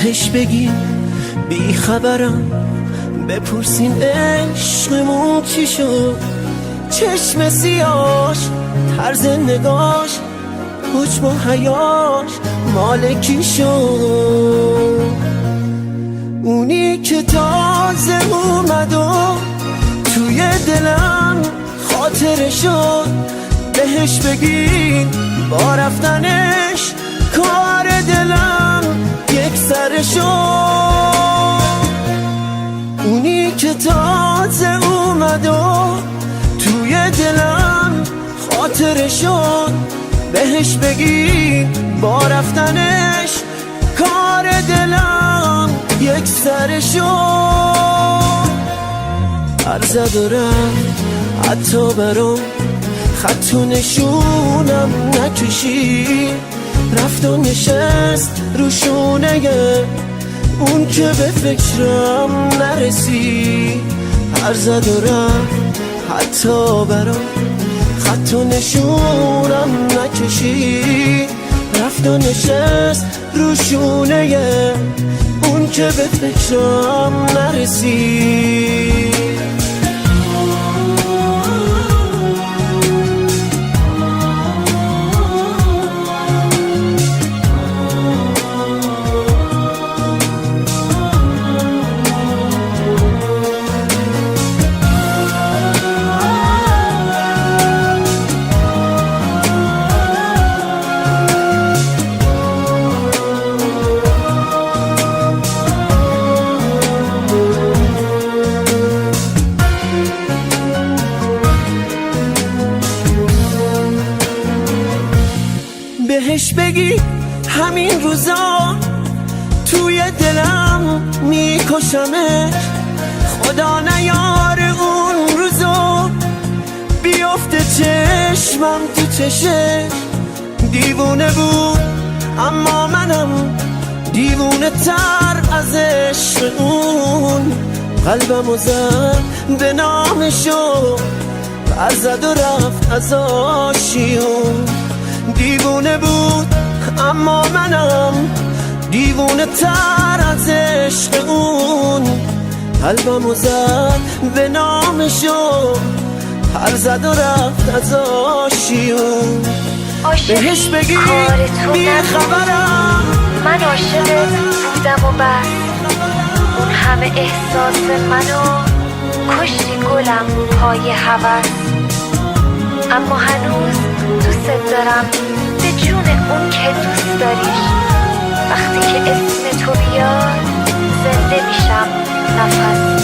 بهش بگی بی خبرم، بپرسین عشقمون چی شد. چشم سیاش، طرز نگاش، حجم و حیاش مال کی شد. اونی که تازه اومد و توی دلم خاطره شد، بهش بگین با رفتنش کار دلم یک سره شد. اونی که تازه اومد و توی دلم خاطره شد، بهش بگین با رفتنش کار دلم یک سره شد. عرض دارم حتی برام خط و نشونم نکشی، رفت و نشست رو شونه اون که به فکرم نرسی. عرض دارم حتی برام خط و نشونم نکشی، رفت و نشست رو شونه اون که به فکرم نرسی. بهش بگی همین روزا توی دلم میکشمش، خدا نیار اون روزا بیفته چشمم تو چشش. دیوونه بود اما منم دیوونه تر از عشق اون، قلبمو زد به نامشو برزد و رفت از آشیون. دیوونه بود اما منم دیوونه تر از عشق اون، قلبمو زد به نامشو پر زد و رفت از آشیون. بهش بگی بی خبرم من عاشقت بودم و بس، اون همه احساس منو کشتی گلم پای هوس. اما هنوز دوست دارم به جون اون که دوست داریش، وقتی که اسم تو بیاد زنده میشم نفس.